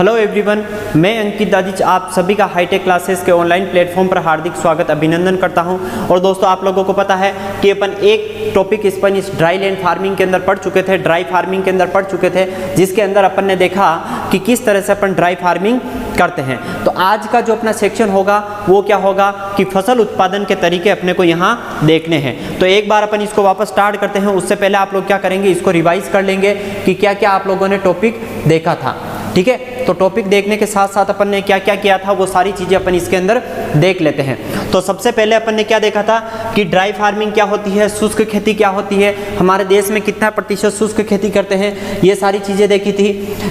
Hello everyone, मैं अंकित दादिच आप सभी का हाईटेक क्लासेस के ऑनलाइन प्लेटफॉर्म पर हार्दिक स्वागत अभिनंदन करता हूं। और दोस्तों, आप लोगों को पता है कि अपन एक टॉपिक इस ड्राई लैंड फार्मिंग के अंदर पढ़ चुके थे, ड्राई फार्मिंग के अंदर पढ़ चुके थे, जिसके अंदर अपन ने देखा कि किस तरह से अपन ड्राई फार्मिंग करते हैं। तो आज का जो अपना सेक्शन होगा वो क्या होगा कि फसल उत्पादन के तरीके अपने को यहाँ देखने हैं। तो एक बार अपन इसको वापस स्टार्ट करते हैं। उससे पहले आप लोग क्या करेंगे, इसको रिवाइज कर लेंगे कि क्या क्या आप लोगों ने टॉपिक देखा था। ठीक है, तो टॉपिक देखने के साथ साथ अपन ने क्या क्या किया था वो सारी चीजें अपन इसके अंदर देख लेते हैं। तो सबसे पहले अपन ने क्या देखा था कि ड्राई फार्मिंग क्या होती है, शुष्क खेती क्या होती है, हमारे देश में कितना प्रतिशत शुष्क खेती करते हैं, ये सारी चीजें देखी थी।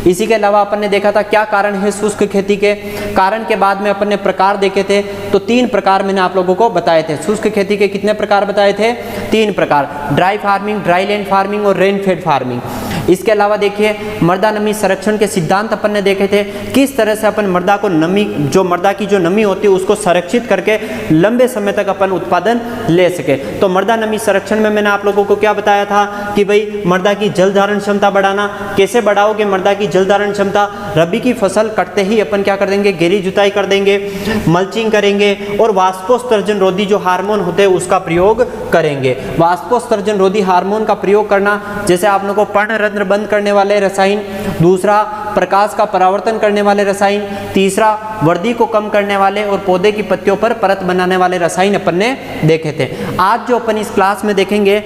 इसी के अलावा अपन ने देखा था क्या कारण है शुष्क खेती के। कारण के बाद में अपन ने प्रकार देखे थे, तो 3 प्रकार मैंने आप लोगों को बताए थे। शुष्क खेती के कितने प्रकार बताए थे? 3 प्रकार, dry farming, dry land farming और रेन फेड फार्मिंग। इसके अलावा देखिए मृदा नमी संरक्षण के सिद्धांत अपन ने देखे थे, किस तरह से अपन मृदा को नमी, जो मृदा की जो नमी होती है उसको संरक्षित करके लंबे समय तक अपन उत्पादन ले सके। तो मृदा नमी संरक्षण में मैंने आप लोगों को क्या बताया था कि भाई मृदा की जल धारण क्षमता बढ़ाना। कैसे बढ़ाओगे मृदा की जल धारण क्षमता? रबी की फसल कटते ही अपन क्या कर देंगे, गहरी जुताई कर देंगे, मल्चिंग करेंगे और वाष्पोत्सर्जन रोधी जो हार्मोन होते हैं उसका प्रयोग करेंगे। वाष्पोत्सर्जन रोधी हार्मोन का प्रयोग करना, जैसे आप लोगों को पर्णरंध्र बंद करने वाले रसायन, दूसरा प्रकाश का परावर्तन करने वाले रसायन, तीसरा वर्दी को कम करने वाले और पौधे की पत्तियों पर परत बनाने वाले रसायन अपन ने देखे थे। आज जो अपन इस क्लास में देखेंगे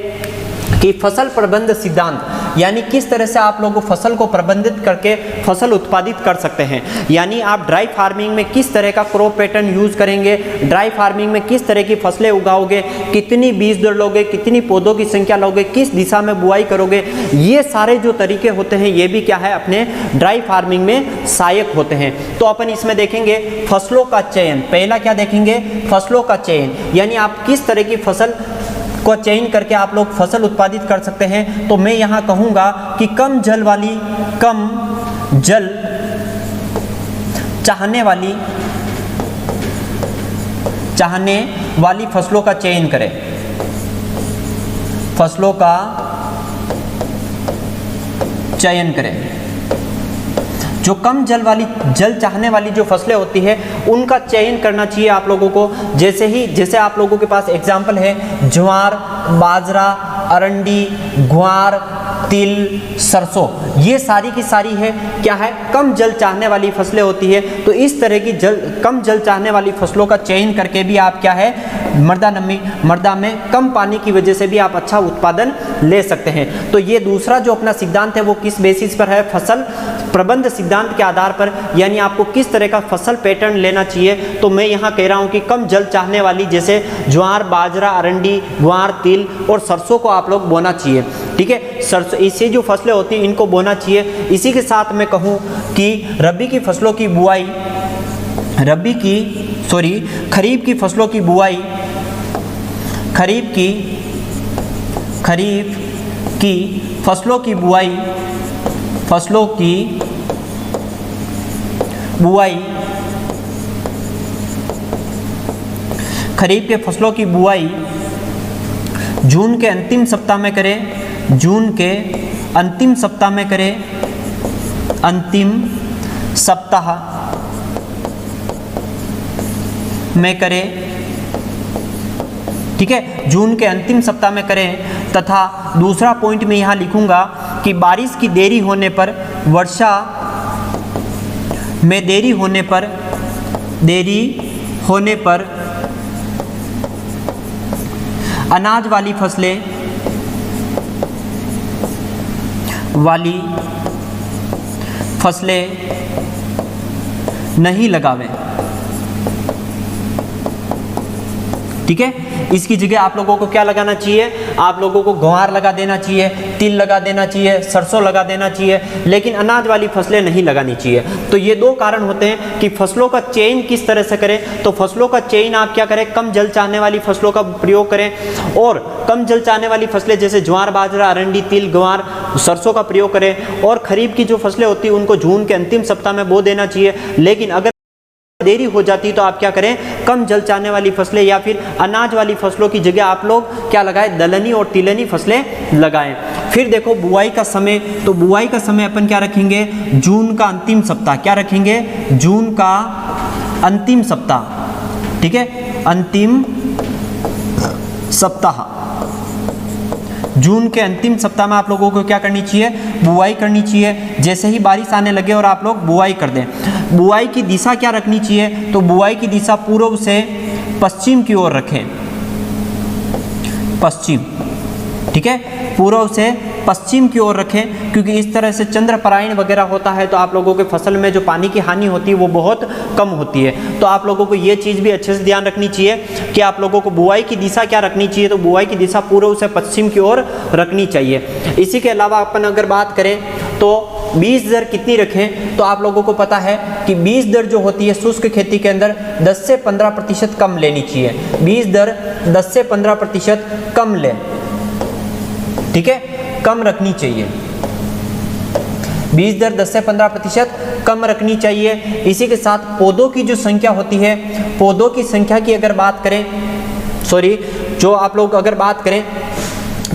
कि फसल प्रबंध सिद्धांत, यानी किस तरह से आप लोग फसल को प्रबंधित करके फसल उत्पादित कर सकते हैं। यानी आप ड्राई फार्मिंग में किस तरह का क्रॉप पैटर्न यूज करेंगे, ड्राई फार्मिंग में किस तरह की फसलें उगाओगे, कितनी बीज दर लोगे, कितनी पौधों की संख्या लोगे, किस दिशा में बुआई करोगे, ये सारे जो तरीके होते हैं ये भी क्या है अपने ड्राई फार्मिंग में सहायक होते हैं। तो अपन इसमें देखेंगे फसलों का चयन। पहला क्या देखेंगे? फसलों का चयन, यानी आप किस तरह की फसल को चयन करके आप लोग फसल उत्पादित कर सकते हैं। तो मैं यहाँ कहूँगा कि कम जल चाहने वाली फसलों का चयन करें। फसलों का जल चाहने वाली जो फसलें होती है उनका चयन करना चाहिए आप लोगों को। जैसे आप लोगों के पास एग्जाम्पल है ज्वार, बाजरा, अरंडी, ग्वार, तिल, सरसों, ये सारी की सारी है क्या है, कम जल चाहने वाली फसलें होती है। तो इस तरह की कम जल चाहने वाली फसलों का चयन करके भी आप क्या है, मृदा में कम पानी की वजह से भी आप अच्छा उत्पादन ले सकते हैं। तो ये दूसरा जो अपना सिद्धांत है वो किस बेसिस पर है? फसल प्रबंध सिद्धांत के आधार पर, यानी आपको किस तरह का फसल पैटर्न लेना चाहिए। तो मैं यहाँ कह रहा हूँ कि कम जल चाहने वाली जैसे ज्वार, बाजरा, अरंडी, ग्वार, तिल और सरसों को आप लोग बोना चाहिए। ठीक है, सरसों, इससे जो फसलें होती हैं इनको बोना चाहिए। इसी के साथ मैं कहूँ कि खरीफ की फसलों की बुआई, खरीफ के फसलों की बुआई जून के अंतिम सप्ताह में करें। ठीक है, जून के अंतिम सप्ताह में करें। तथा दूसरा पॉइंट मैं यहाँ लिखूंगा कि बारिश की देरी होने पर, वर्षा में देरी होने पर अनाज वाली फसलें नहीं लगावें। ठीक है, इसकी जगह आप लोगों को क्या लगाना चाहिए? आप लोगों को ग्वार लगा देना चाहिए, तिल लगा देना चाहिए, सरसों लगा देना चाहिए, लेकिन अनाज वाली फसलें नहीं लगानी चाहिए। तो ये 2 कारण होते हैं कि फसलों का चयन किस तरह से करें। तो फसलों का चयन आप क्या करें, कम जल चाहने वाली फसलों का प्रयोग करें, और कम जल चाहने वाली फसलें जैसे ज्वार, बाजरा, अरंडी, तिल, ग्वार, सरसों का प्रयोग करें। और खरीफ की जो फसलें होती हैं उनको जून के अंतिम सप्ताह में बो देना चाहिए। लेकिन अगर देरी हो जाती तो आप क्या करें, कम जल चाहने वाली फसलें या फिर अनाज वाली फसलों की जगह आप लोग क्या लगाएं, दलहनी और तिलहनी फसलें लगाएं। फिर देखो बुआई का समय, तो बुआई का समय अपन क्या रखेंगे, जून का अंतिम सप्ताह। क्या रखेंगे, जून का अंतिम सप्ताह, ठीक है, अंतिम सप्ताह। जून के अंतिम सप्ताह में आप लोगों को क्या करनी चाहिए, बुआई करनी चाहिए। जैसे ही बारिश आने लगे और आप लोग बुआई कर दें। बुआई की दिशा क्या रखनी चाहिए, तो बुआई की दिशा पूर्व से पश्चिम की ओर रखें, पश्चिम, ठीक है, पूर्व से पश्चिम की ओर रखें, क्योंकि इस तरह से चंद्रपरायण वगैरह होता है तो आप लोगों के फसल में जो पानी की हानि होती है वो बहुत कम होती है। तो आप लोगों को ये चीज़ भी अच्छे से ध्यान रखनी चाहिए कि आप लोगों को बुआई की दिशा क्या रखनी चाहिए, तो बुआई की दिशा पूर्व से पश्चिम की ओर रखनी चाहिए। इसी के अलावा अपन अगर बात करें तो बीज दर कितनी रखें, तो आप लोगों को पता है कि बीज दर जो होती है शुष्क खेती के अंदर 10 से 15% कम लेनी चाहिए। बीज दर 10 से 15% कम लें, ठीक है, कम रखनी चाहिए। बीज दर 10 से 15% कम रखनी चाहिए। इसी के साथ पौधों की जो संख्या होती है, पौधों की संख्या की अगर बात करें, जो आप लोग अगर बात करें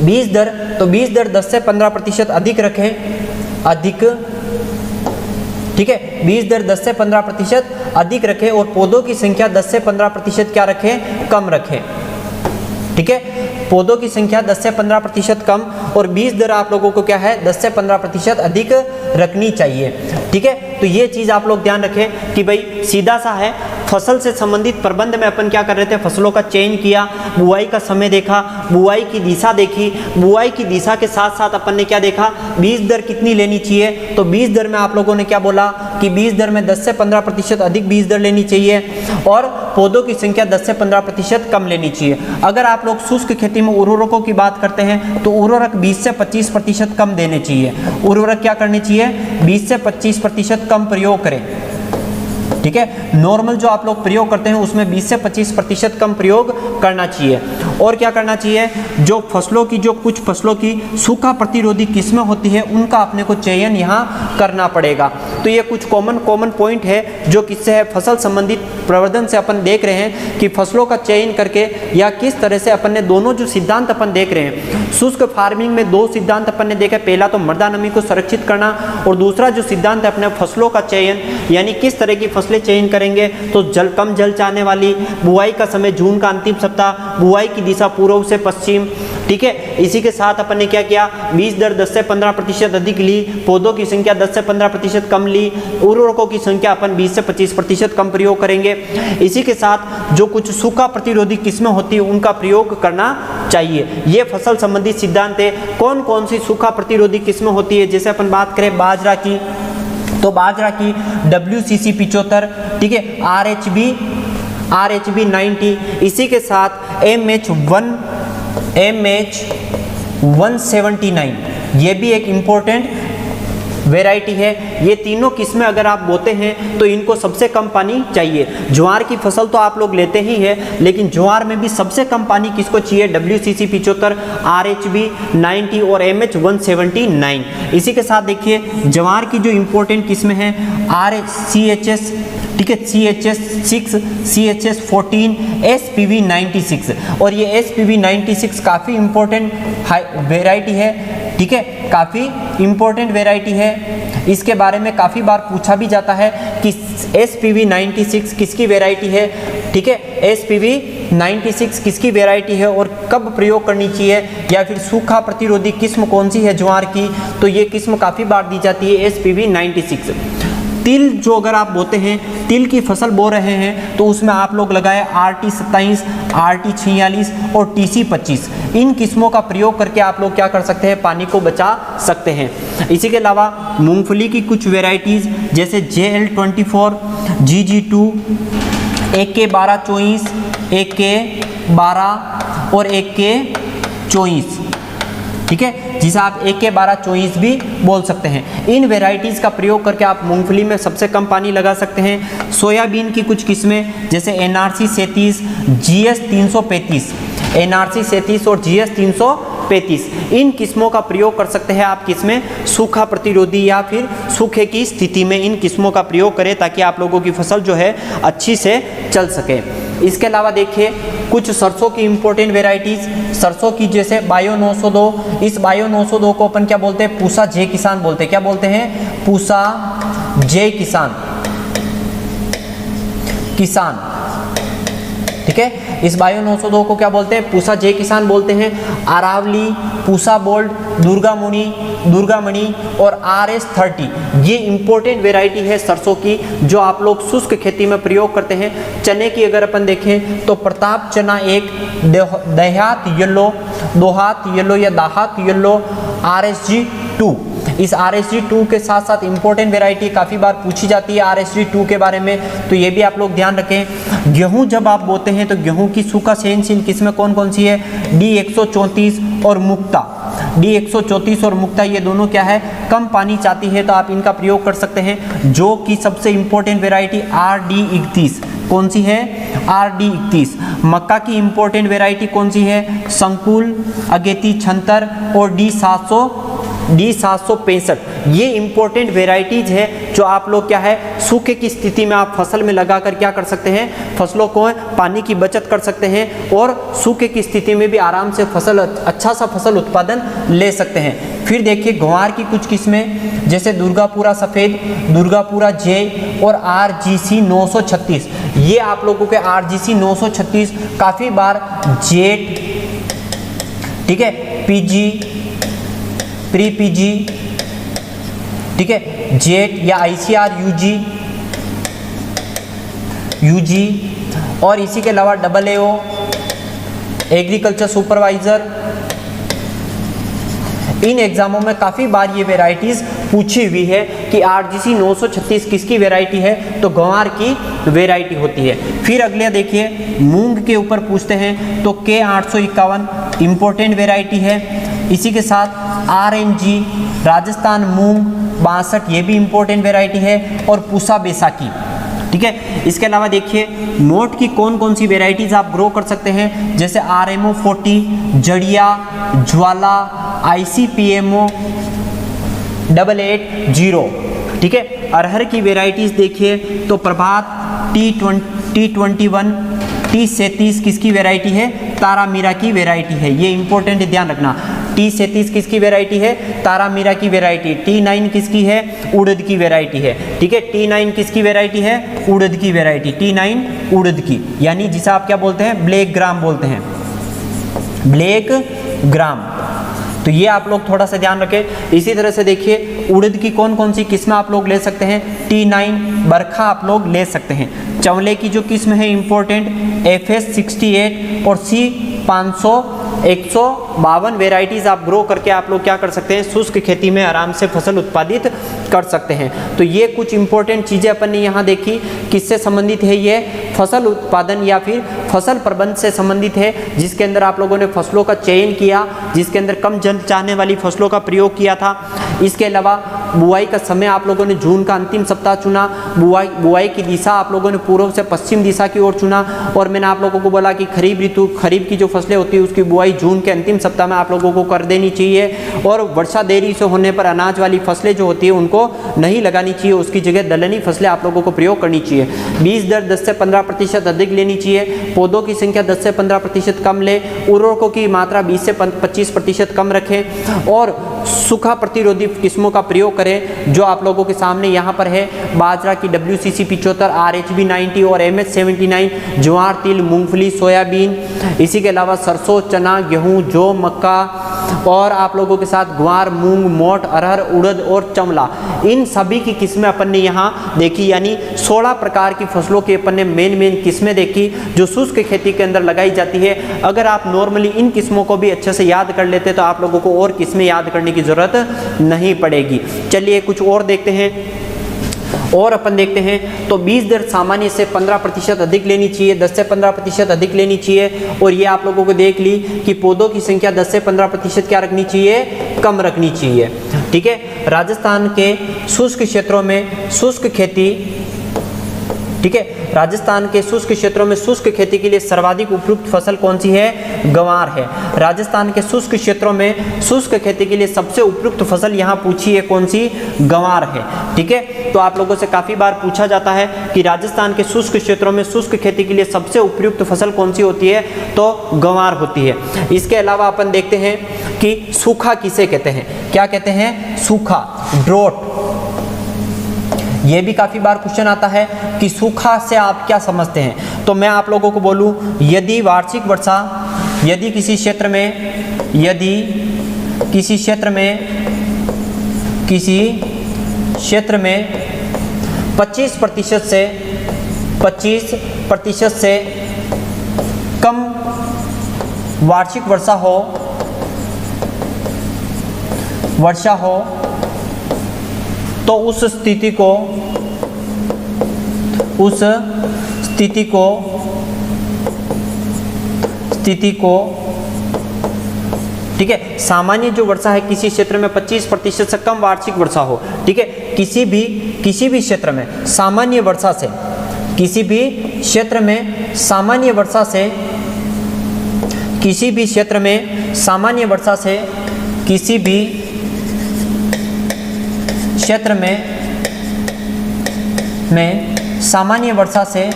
बीज दर, तो बीज दर 10 से 15% अधिक रखें, अधिक, ठीक है, बीज दर 10 से 15% अधिक रखें और पौधों की संख्या 10 से 15% क्या रखें, कम रखें, ठीक है, पौधों की संख्या 10 से 15% कम और बीज दर आप लोगों को क्या है 10 से 15% अधिक रखनी चाहिए, ठीक है। तो ये चीज़ आप लोग ध्यान रखें कि भाई सीधा सा है, फसल से संबंधित प्रबंध में अपन क्या कर रहे थे, फसलों का चयन किया, बुआई का समय देखा, बुआई की दिशा देखी, बुआई की दिशा के साथ साथ अपन ने क्या देखा, बीज दर कितनी लेनी चाहिए। तो बीज दर में आप लोगों ने क्या बोला कि बीज दर में 10 से 15% अधिक बीज दर लेनी चाहिए और पौधों की संख्या 10 से 15% कम लेनी चाहिए। अगर आप लोग शुष्क खेती में उर्वरकों की बात करते हैं तो उर्वरक 20 से 25% कम देने चाहिए। उर्वरक क्या करने चाहिए, 20 से 25% कम प्रयोग करें, ठीक है। नॉर्मल जो आप लोग प्रयोग करते हैं उसमें 20 से 25% कम प्रयोग करना चाहिए। और क्या करना चाहिए, जो फसलों की, जो कुछ फसलों की सूखा प्रतिरोधी किस्में होती है उनका अपने को चयन यहाँ करना पड़ेगा। तो ये कुछ कॉमन पॉइंट है जो किससे है, फसल संबंधित प्रवर्धन से अपन देख रहे हैं कि फसलों का चयन करके या किस तरह से अपन ने दोनों जो सिद्धांत अपन देख रहे हैं, शुष्क फार्मिंग में 2 सिद्धांत अपन ने देखे। पहला तो मृदा नमी को संरक्षित करना और दूसरा जो सिद्धांत है अपने फसलों का चयन, यानी किस तरह की फसलें चयन करेंगे। तो कम जल चाहने वाली, बुआई का समय जून का अंतिम सप्ताह, बुआई की दिशा पूर्व से पश्चिम, ठीक है। इसी के साथ अपन ने क्या किया, बीज दर 10 से 15% अधिक ली, पौधों की संख्या 10 से 15% कम ली, उर्वरकों की संख्या अपन 20 से 25% कम प्रयोग करेंगे। इसी के साथ जो कुछ सूखा प्रतिरोधी किस्में होती है उनका प्रयोग करना चाहिए। ये फसल संबंधी सिद्धांत है। कौन कौन सी सूखा प्रतिरोधी किस्में होती है, जैसे अपन बात करें बाजरा की, तो बाजरा की WCC 75, ठीक है, RH-B 90, इसी के साथ MH 179, ये भी एक इम्पोर्टेंट वैरायटी है। ये तीनों किस्में अगर आप बोते हैं तो इनको सबसे कम पानी चाहिए। ज्वार की फसल तो आप लोग लेते ही है, लेकिन ज्वार में भी सबसे कम पानी किसको चाहिए, WCC 75, RH-B 90 और MH 179। इसी के साथ देखिए ज्वार की जो इम्पोर्टेंट किस्में हैं CHS, ठीक है, CHS 6, CHS 14, SPV 96 और ये SPV 96 काफ़ी इम्पोर्टेंट वेराइटी है, ठीक है, काफ़ी इम्पोर्टेंट वेराइटी है। इसके बारे में काफ़ी बार पूछा भी जाता है कि SPV 96 किसकी वेराइटी है, ठीक है, SPV 96 किसकी वेराइटी है और कब प्रयोग करनी चाहिए, या फिर सूखा प्रतिरोधी किस्म कौन सी है ज्वार की, तो ये किस्म काफ़ी बार दी जाती है SPV 96। तिल जो अगर आप बोते हैं, तिल की फसल बो रहे हैं तो उसमें आप लोग लगाए RT 27, RT 46 और TC 25। इन किस्मों का प्रयोग करके आप लोग क्या कर सकते हैं, पानी को बचा सकते हैं। इसी के अलावा मूंगफली की कुछ वेराइटीज़ जैसे JL 24, GG2, AK 1224, AK 12 और AK 24, ठीक है, जिसे आप AK 1224 भी बोल सकते हैं। इन वेराइटीज़ का प्रयोग करके आप मूंगफली में सबसे कम पानी लगा सकते हैं। सोयाबीन की कुछ किस्में जैसे NRC 37, GS 335, NRC 37 और GS 335, इन किस्मों का प्रयोग कर सकते हैं आप किसमें, सूखा प्रतिरोधी या फिर सूखे की स्थिति में इन किस्मों का प्रयोग करें ताकि आप लोगों की फसल जो है अच्छी से चल सके। इसके अलावा देखिए कुछ सरसों की इंपॉर्टेंट वेराइटीज, सरसों की जैसे बायो 902, इस बायो 902 को अपन क्या बोलते हैं, पूसा जे किसान बोलते हैं। क्या बोलते हैं, पूसा जे किसान, ठीक है। इस बायो 902 को क्या बोलते हैं, पूसा जे किसान बोलते हैं। अरावली, पूसा बोल्ड, दुर्गामणि और RS30 ये इंपॉर्टेंट वेराइटी है सरसों की, जो आप लोग शुष्क खेती में प्रयोग करते हैं। चने की अगर अपन देखें तो प्रताप चना एक, देहात येलो या दाहात येलो, RSG2। इस RSG2 के साथ साथ इंपॉर्टेंट वेराइटी काफ़ी बार पूछी जाती है RSG2 के बारे में, तो ये भी आप लोग ध्यान रखें। गेहूं जब आप बोते हैं तो गेहूं की सूखा सहनशील किस्में कौन कौन सी है, D134 और मुक्ता। D134 और मुक्ता ये दोनों क्या है, कम पानी चाहती है, तो आप इनका प्रयोग कर सकते हैं। जो कि सबसे इंपॉर्टेंट वेराइटी RD31, कौन सी है, RD31। मक्का की इंपॉर्टेंट वेराइटी कौन सी है, संकुल, अगेती 76 और D765। ये इंपॉर्टेंट वेराइटीज है जो आप लोग क्या है, सूखे की स्थिति में आप फसल में लगाकर क्या कर सकते हैं, फसलों को पानी की बचत कर सकते हैं और सूखे की स्थिति में भी आराम से अच्छा सा फसल उत्पादन ले सकते हैं। फिर देखिए ग्वार की कुछ किस्में जैसे दुर्गापुरा सफ़ेद, दुर्गापुरा जे और RGC 936। ये आप लोगों के RGC 936 काफ़ी बार जेट, ठीक है, PG, प्री PG, ठीक है, जेट या ICR UG और इसी के अलावा AAO, एग्रीकल्चर सुपरवाइजर। इन एग्जामों में काफ़ी बार ये वेराइटीज़ पूछी हुई है कि RGC 936 किसकी वेराइटी है, तो ग्वार की वेराइटी होती है। फिर अगले देखिए मूंग के ऊपर पूछते हैं तो K851 इंपॉर्टेंट वेराइटी है। इसी के साथ RNG राजस्थान मूंग 62 ये भी इंपॉर्टेंट वेराइटी है और पूसा बैसाखी, ठीक है। इसके अलावा देखिए मोट की कौन कौन सी वेराइटीज आप ग्रो कर सकते हैं, जैसे RMO 40, जड़िया, ज्वाला, ICPMO 880, ठीक है। अरहर की वेराइटीज देखिए तो प्रभात, T21, T37 किसकी वेराइटी है, तारामीरा की वेराइटी है। ये इंपॉर्टेंट ध्यान रखना। T37 किसकी वेराइटी है, तारामीरा की वेराइटी। T9 किसकी है, उड़द की वेराइटी है, ठीक है। T9 किसकी वेराइटी है, उड़द की वेराइटी, T9 उड़द की, यानी जिसे आप क्या बोलते हैं, ब्लैक ग्राम बोलते हैं, ब्लैक ग्राम। तो ये आप लोग थोड़ा सा ध्यान रखें। इसी तरह से देखिए उड़द की कौन कौन सी किस्में आप लोग ले सकते हैं, T9 बरखा आप लोग ले सकते हैं। चवले की जो किस्म है इंपॉर्टेंट FS 68 और C500 152 वेराइटीज़ आप ग्रो करके आप लोग क्या कर सकते हैं, शुष्क खेती में आराम से फसल उत्पादित कर सकते हैं। तो ये कुछ इंपॉर्टेंट चीज़ें अपन ने यहाँ देखी, किससे संबंधित है, ये फसल उत्पादन या फिर फसल प्रबंध से संबंधित है, जिसके अंदर आप लोगों ने फसलों का चयन किया, जिसके अंदर कम जल चाहने वाली फसलों का प्रयोग किया था। इसके अलावा बुआई का समय आप लोगों ने जून का अंतिम सप्ताह चुना, बुआई की दिशा आप लोगों ने पूर्व से पश्चिम दिशा की ओर चुना, और मैंने आप लोगों को बोला कि खरीफ की जो फसलें होती है उसकी बुआई जून के अंतिम सप्ताह में आप लोगों को कर देनी चाहिए, और वर्षा देरी से होने पर अनाज वाली फसलें जो होती है उनको नहीं लगानी चाहिए, उसकी जगह दलहनी फसलें आप लोगों को प्रयोग करनी चाहिए। बीज दर 10 से 15% अधिक लेनी चाहिए, पौधों की संख्या 10 से 15% कम ले, उर्वरकों की मात्रा 20 से 25% कम रखें, और सूखा प्रतिरोधी किस्मों का प्रयोग करें जो आप लोगों के सामने यहाँ पर है। बाजरा की WCC 75, RHB 90 और MS 79, ज्वार, तिल, मूंगफली, सोयाबीन, इसी के अलावा सरसों, चना, गेहूँ, जौ, मक्का, और आप लोगों के साथ ग्वार, मूंग, मोट, अरहर, उड़द और चमला, इन सभी की किस्में अपन ने यहाँ देखी, यानी 16 प्रकार की फसलों की अपन ने मेन किस्में देखी जो शुष्क खेती के अंदर लगाई जाती है। अगर आप नॉर्मली इन किस्मों को भी अच्छे से याद कर लेते तो आप लोगों को और किस्में याद करने की ज़रूरत नहीं पड़ेगी। चलिए कुछ और देखते हैं, और अपन देखते हैं तो बीज दर सामान्य से 15% अधिक लेनी चाहिए, 10 से 15% अधिक लेनी चाहिए, और ये आप लोगों को देख ली कि पौधों की संख्या 10 से 15% क्या रखनी चाहिए, कम रखनी चाहिए, ठीक है। राजस्थान के शुष्क क्षेत्रों में शुष्क खेती ठीक है। राजस्थान के शुष्क क्षेत्रों में शुष्क खेती के लिए सर्वाधिक उपयुक्त फसल कौन सी है? गंवार है। राजस्थान के शुष्क क्षेत्रों में शुष्क खेती के लिए सबसे उपयुक्त फसल यहाँ पूछी है कौन सी? गंवार है। ठीक है, तो आप लोगों से काफी बार पूछा जाता है कि राजस्थान के शुष्क क्षेत्रों में शुष्क खेती के लिए सबसे उपयुक्त फसल कौन सी होती है? तो गंवार होती है। इसके अलावा अपन देखते हैं कि सूखा किसे कहते हैं? क्या कहते हैं? सूखा, ड्रॉट। ये भी काफी बार क्वेश्चन आता है कि सूखा से आप क्या समझते हैं? तो मैं आप लोगों को बोलूं, यदि वार्षिक वर्षा, यदि किसी क्षेत्र में 25% से कम वार्षिक वर्षा हो तो उस स्थिति को ठीक है, सामान्य जो वर्षा है किसी क्षेत्र में 25% से कम वार्षिक वर्षा हो, ठीक है, किसी भी क्षेत्र में सामान्य वर्षा से, किसी भी क्षेत्र में सामान्य वर्षा से किसी भी क्षेत्र में सामान्य वर्षा से किसी भी क्षेत्र में सामान्य वर्षा से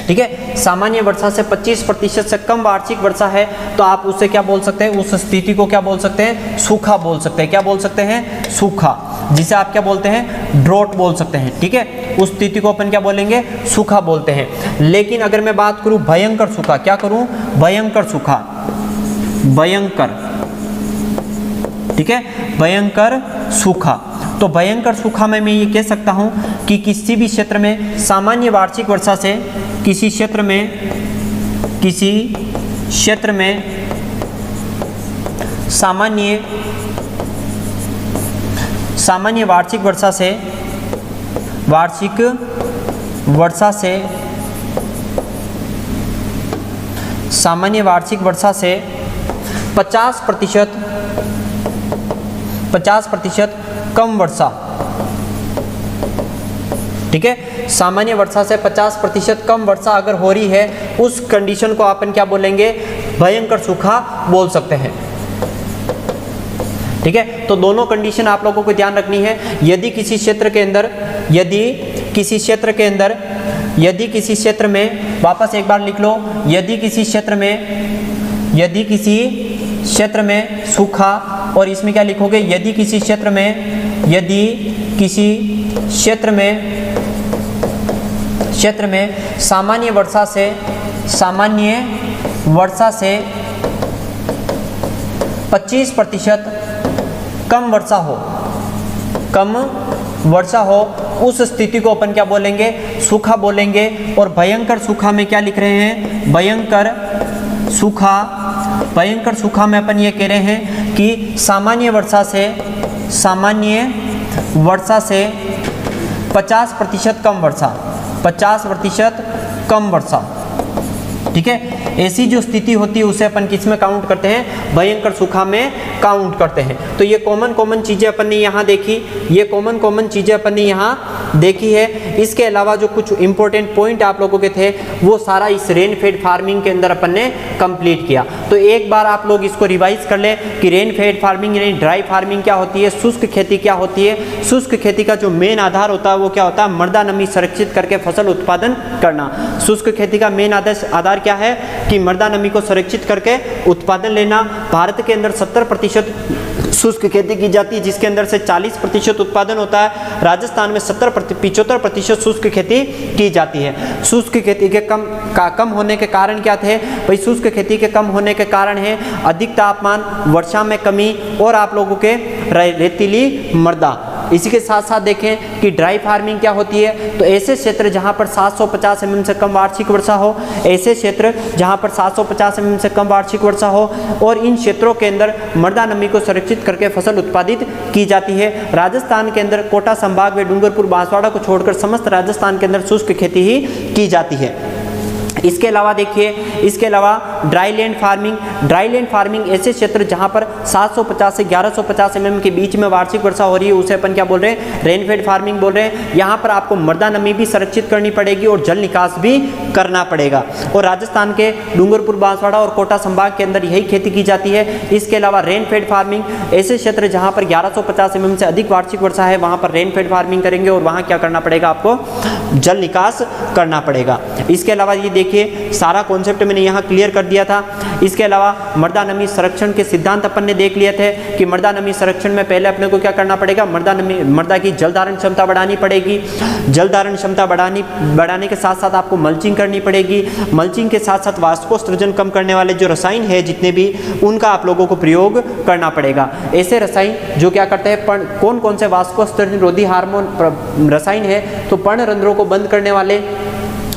ठीक है, सामान्य वर्षा से 25% से कम वार्षिक वर्षा है तो आप उससे क्या बोल सकते हैं? उस स्थिति को क्या बोल सकते हैं? सूखा बोल सकते हैं। क्या बोल सकते हैं? सूखा, जिसे आप क्या बोलते हैं? ड्रॉट बोल सकते हैं। ठीक है, उस स्थिति को अपन क्या बोलेंगे? सूखा बोलते हैं। लेकिन अगर मैं बात करूं भयंकर सूखा, क्या करूं? भयंकर सूखा, भयंकर, ठीक है, भयंकर सूखा। तो भयंकर सूखा में मैं ये कह सकता हूं कि किसी भी क्षेत्र में सामान्य वार्षिक वर्षा से किसी क्षेत्र में सामान्य वार्षिक वर्षा से 50% कम वर्षा, ठीक है, सामान्य वर्षा से 50% कम वर्षा अगर हो रही है, उस कंडीशन को अपन क्या बोलेंगे? भयंकर सूखा बोल सकते हैं। ठीक है, तो दोनों कंडीशन आप लोगों को ध्यान रखनी है। यदि किसी क्षेत्र में वापस एक बार लिख लो, यदि किसी क्षेत्र में सूखा, और इसमें क्या लिखोगे? यदि किसी क्षेत्र में सामान्य वर्षा से 25% कम वर्षा हो, उस स्थिति को अपन क्या बोलेंगे? सूखा बोलेंगे। और भयंकर सूखा में क्या लिख रहे हैं? भयंकर सूखा में अपन ये कह रहे हैं कि सामान्य वर्षा से 50% कम वर्षा, 50% कम वर्षा। ठीक है, ऐसी जो स्थिति होती है उसे अपन किस में काउंट करते हैं? भयंकर सूखा में काउंट करते हैं। तो ये कॉमन चीजें अपन ने यहाँ देखी, है। इसके अलावा जो कुछ इंपॉर्टेंट पॉइंट आप लोगों के थे वो सारा इस रेन फेड फार्मिंग के अंदर अपन ने कंप्लीट किया। तो एक बार आप लोग इसको रिवाइज कर लें कि रेन फेड फार्मिंग यानी ड्राई फार्मिंग क्या होती है, शुष्क खेती क्या होती है। शुष्क खेती का जो मेन आधार होता है वो क्या होता है? मृदा नमी संरक्षित करके फसल उत्पादन करना। शुष्क खेती का मेन आधार क्या है? कि मृदा नमी को संरक्षित करके उत्पादन लेना। भारत के अंदर 70% शुष्क खेती की जाती है, जिसके अंदर से 40% उत्पादन होता है। राजस्थान में 75% शुष्क खेती की जाती है। शुष्क खेती के कम होने के कारण क्या थे भाई? शुष्क खेती के कम होने के कारण है अधिक तापमान, वर्षा में कमी और आप लोगों के रेतीली मृदा। इसी के साथ साथ देखें कि ड्राई फार्मिंग क्या होती है, तो ऐसे क्षेत्र जहां पर 750 mm से कम वार्षिक वर्षा हो, ऐसे क्षेत्र जहां पर 750 mm से कम वार्षिक वर्षा हो और इन क्षेत्रों के अंदर मृदा नमी को संरक्षित करके फसल उत्पादित की जाती है। राजस्थान के अंदर कोटा संभाग में डूंगरपुर बांसवाड़ा को छोड़कर समस्त राजस्थान के अंदर शुष्क खेती ही की जाती है। इसके अलावा देखिए, इसके अलावा ड्राई लैंड फार्मिंग ऐसे क्षेत्र जहां पर 750 से 1150 mm के बीच में वार्षिक वर्षा हो रही है उसे अपन क्या बोल रहे हैं, रेनफेड फार्मिंग बोल रहे हैं। यहां पर आपको मृदा नमी भी संरक्षित करनी पड़ेगी और जल निकास भी करना पड़ेगा। और राजस्थान के डूंगरपुर, बांसवाड़ा और कोटा संभाग के अंदर यही खेती की जाती है। इसके अलावा रेनफेड फार्मिंग ऐसे क्षेत्र जहां पर 1150 mm से अधिक वार्षिक वर्षा है वहां पर रेनफेड फार्मिंग करेंगे और वहां क्या करना पड़ेगा, आपको जल निकास करना पड़ेगा। इसके अलावा ये देखिए सारा कॉन्सेप्ट मैंने यहाँ क्लियर कर दिया था। इसके अलावा मृदा नमी संरक्षण के सिद्धांत अपन ने देख लिए थे कि मृदा नमी संरक्षण में पहले अपने को क्या करना पड़ेगा, मृदा की जल धारण क्षमता बढ़ानी पड़ेगी। जल धारण क्षमता बढ़ाने के साथ साथ आपको मल्चिंग करनी पड़ेगी। मल्चिंग के साथ साथ वाष्पोत्सर्जन कम करने वाले जो रसायन है जितने भी, उनका आप लोगों को प्रयोग करना पड़ेगा। ऐसे रसायन जो क्या करते हैं, कौन कौन से वाष्पोत्सर्जन रोधी हार्मोन रसायन है, तो पर्णरंध्रों को बंद करने वाले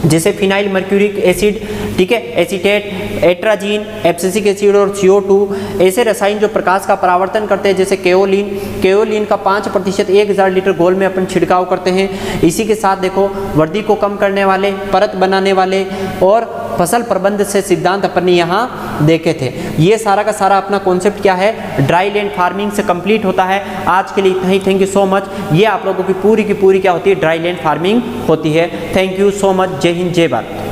जैसे फिनाइल मर्क्यूरिक एसिड, ठीक है, एसीटेट, एट्राजीन, एब्सिसिक एसिड और CO2। ऐसे रसायन जो प्रकाश का परावर्तन करते हैं जैसे केओलिन का 5% 1000 लीटर घोल में अपन छिड़काव करते हैं। इसी के साथ देखो वर्दी को कम करने वाले, परत बनाने वाले और फसल प्रबंध से सिद्धांत अपन ने यहाँ देखे थे। ये सारा का सारा अपना कॉन्सेप्ट क्या है, ड्राई लैंड फार्मिंग से कंप्लीट होता है। आज के लिए इतना ही। Thank you so much. ये आप लोगों की पूरी क्या होती है, ड्राई लैंड फार्मिंग होती है। Thank you so much. जय हिंद, जय भारत।